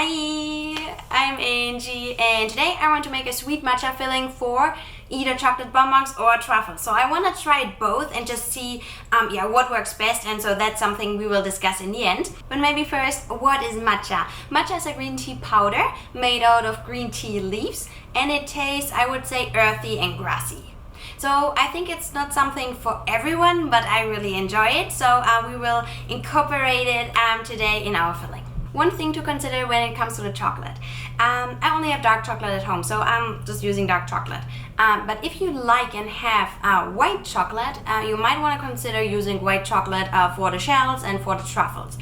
Hi, I'm Angie, and today I want to make a sweet matcha filling for either chocolate bonbons or truffles. So I want to try it both and just see what works best, and so that's something we will discuss in the end. But maybe first, what is matcha? Matcha is a green tea powder made out of green tea leaves, and it tastes, I would say, earthy and grassy. So I think it's not something for everyone, but I really enjoy it, so we will incorporate it today in our filling. One thing to consider when it comes to the chocolate. I only have dark chocolate at home, so I'm just using dark chocolate. But if you like and have white chocolate, you might want to consider using white chocolate for the shells and for the truffles.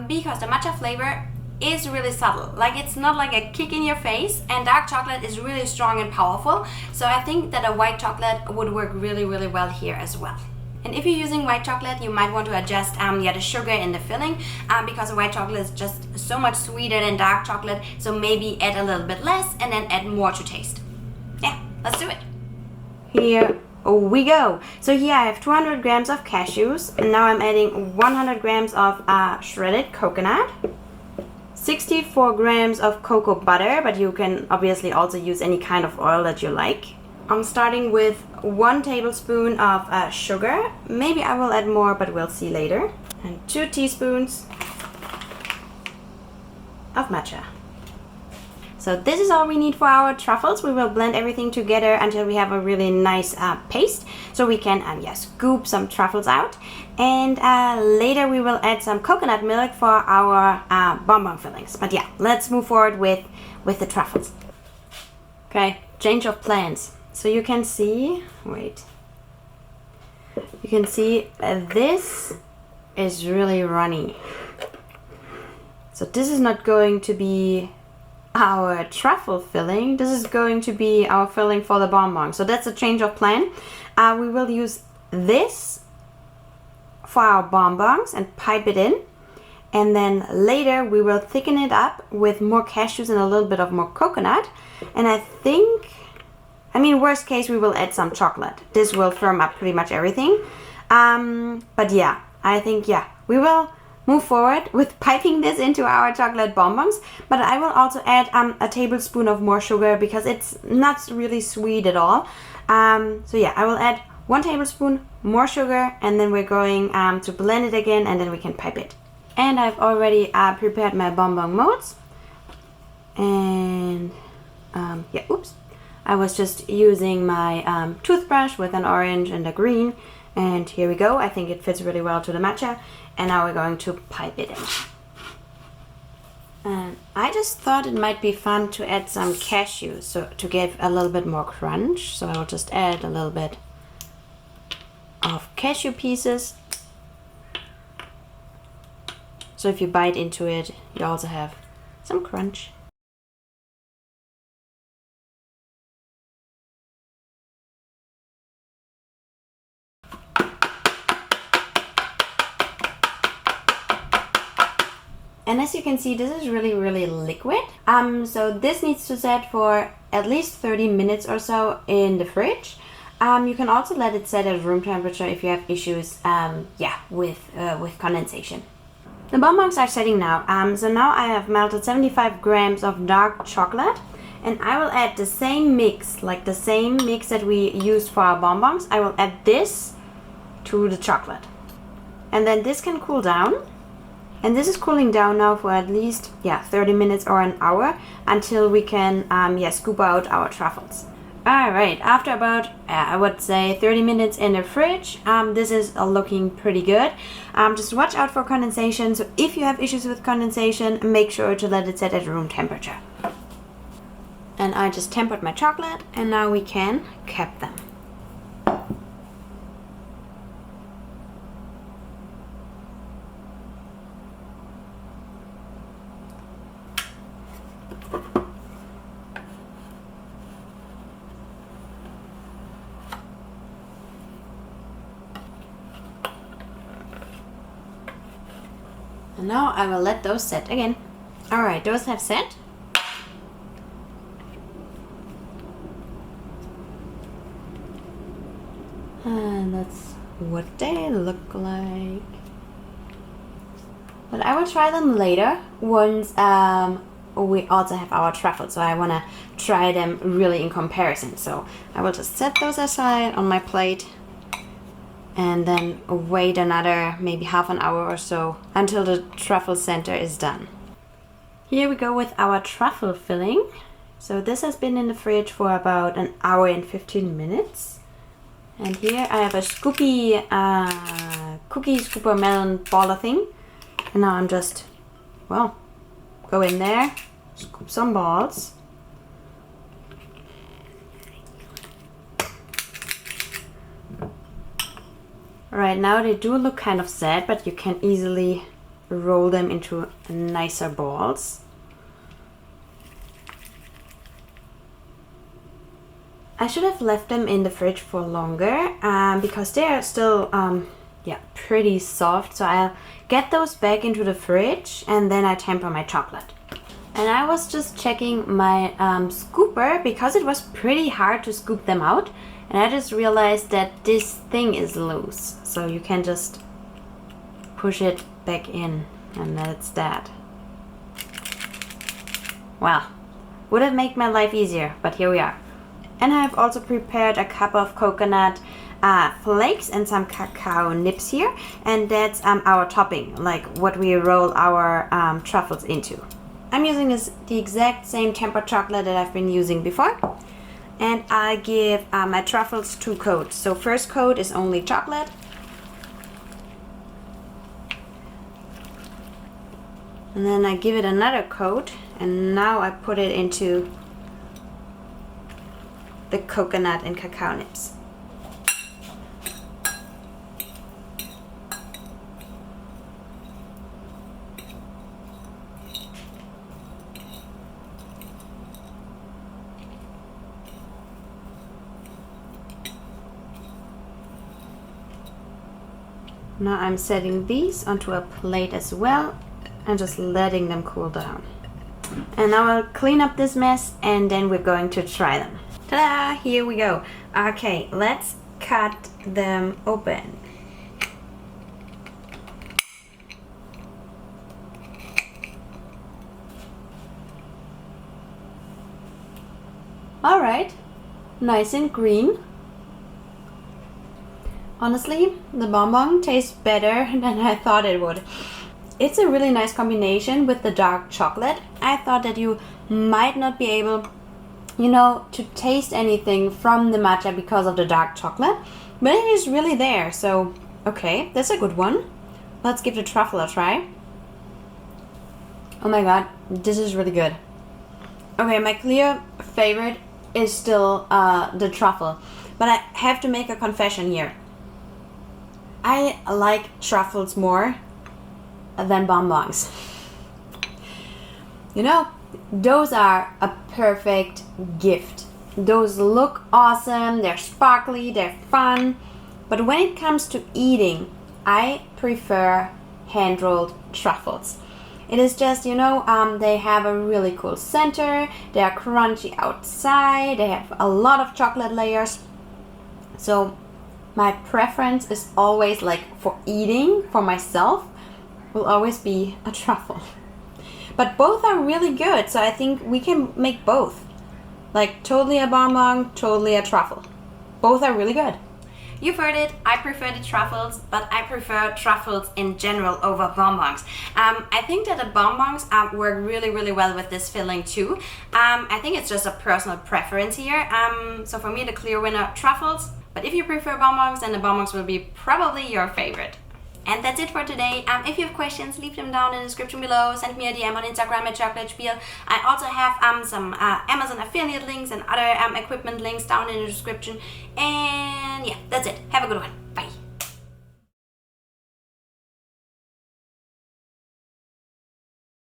Because the matcha flavor is really subtle. Like, it's not like a kick in your face, and dark chocolate is really strong and powerful. So I think that a white chocolate would work really, really well here as well. And if you're using white chocolate, you might want to adjust the sugar in the filling because white chocolate is just so much sweeter than dark chocolate. So maybe add a little bit less and then add more to taste. Yeah, let's do it. Here we go. So here I have 200 grams of cashews, and now I'm adding 100 grams of shredded coconut, 64 grams of cocoa butter, but you can obviously also use any kind of oil that you like. I'm starting with 1 tablespoon of sugar. Maybe I will add more, but we'll see later. And 2 teaspoons of matcha. So this is all we need for our truffles. We will blend everything together until we have a really nice paste, so we can scoop some truffles out. And later we will add some coconut milk for our bonbon fillings. But yeah, let's move forward with the truffles. Okay, change of plans. So you can see, this is really runny. So this is not going to be our truffle filling. This is going to be our filling for the bonbon. So that's a change of plan. We will use this for our bonbons and pipe it in. And then later we will thicken it up with more cashews and a little bit of more coconut. And worst case, we will add some chocolate. This will firm up pretty much everything. But yeah, I think, we will move forward with piping this into our chocolate bonbons. But I will also add a tablespoon of more sugar because it's not really sweet at all. So yeah, I will add 1 tablespoon more sugar, and then we're going to blend it again, and then we can pipe it. And I've already prepared my bonbon molds. And I was just using my toothbrush with an orange and a green, and here we go. I think it fits really well to the matcha, and now we're going to pipe it in. And I just thought it might be fun to add some cashews, so to give a little bit more crunch. So I will just add a little bit of cashew pieces. So if you bite into it, you also have some crunch. And as you can see, this is really, really liquid. So this needs to set for at least 30 minutes or so in the fridge. You can also let it set at room temperature if you have issues with condensation. The bonbons are setting now. So now I have melted 75 grams of dark chocolate, and I will add the same mix, like the same mix that we used for our bonbons. I will add this to the chocolate. And then this can cool down. And this is cooling down now for at least 30 minutes or an hour until we can scoop out our truffles. Alright, after about I would say 30 minutes in the fridge, this is looking pretty good. Just watch out for condensation. So if you have issues with condensation, make sure to let it set at room temperature. And I just tempered my chocolate, and now we can cap them. And now I will let those set again. Alright, those have set. And that's what they look like. But I will try them later once we also have our truffles, so I want to try them really in comparison. So I will just set those aside on my plate and then wait another maybe half an hour or so until the truffle center is done. Here we go with our truffle filling. So this has been in the fridge for about an hour and 15 minutes. And here I have a scoopy cookie scooper melon baller thing. And now I'm just, well, go in there, scoop some balls. Alright, now they do look kind of sad, but you can easily roll them into nicer balls. I should have left them in the fridge for longer because they are still pretty soft. So I'll get those back into the fridge and then I temper my chocolate. And I was just checking my scooper because it was pretty hard to scoop them out. And I just realized that this thing is loose. So you can just push it back in and that's that. Well, would have made my life easier, but here we are. And I've also prepared a cup of coconut flakes and some cacao nibs here. And that's our topping, like what we roll our truffles into. I'm using the exact same tempered chocolate that I've been using before. And I give my truffles 2 coats. So first coat is only chocolate. And then I give it another coat. And now I put it into the coconut and cacao nibs. Now I'm setting these onto a plate as well and just letting them cool down. And now I'll clean up this mess and then we're going to try them. Ta-da! Here we go. Okay, let's cut them open. Alright, nice and green. Honestly, the bonbon tastes better than I thought it would. It's a really nice combination with the dark chocolate. I thought that you might not be able, to taste anything from the matcha because of the dark chocolate, but it is really there. So, okay, that's a good one. Let's give the truffle a try. Oh my god, this is really good. Okay, my clear favorite is still the truffle, but I have to make a confession here. I like truffles more than bonbons. Those are a perfect gift. Those look awesome, they're sparkly, they're fun. But when it comes to eating, I prefer hand-rolled truffles. It is just, they have a really cool center, they are crunchy outside, they have a lot of chocolate layers. So my preference is always, for eating, for myself, will always be a truffle. But both are really good, so I think we can make both. Totally a bonbon, totally a truffle. Both are really good. You've heard it, I prefer the truffles, but I prefer truffles in general over bonbons. I think that the bonbons work really, really well with this filling too. I think it's just a personal preference here. So for me, the clear winner, truffles. But if you prefer bonbons, then the bonbons will be probably your favorite. And that's it for today. If you have questions, leave them down in the description below. Send me a DM on Instagram at Chocolatier. I also have some Amazon affiliate links and other equipment links down in the description. And yeah, that's it. Have a good one. Bye.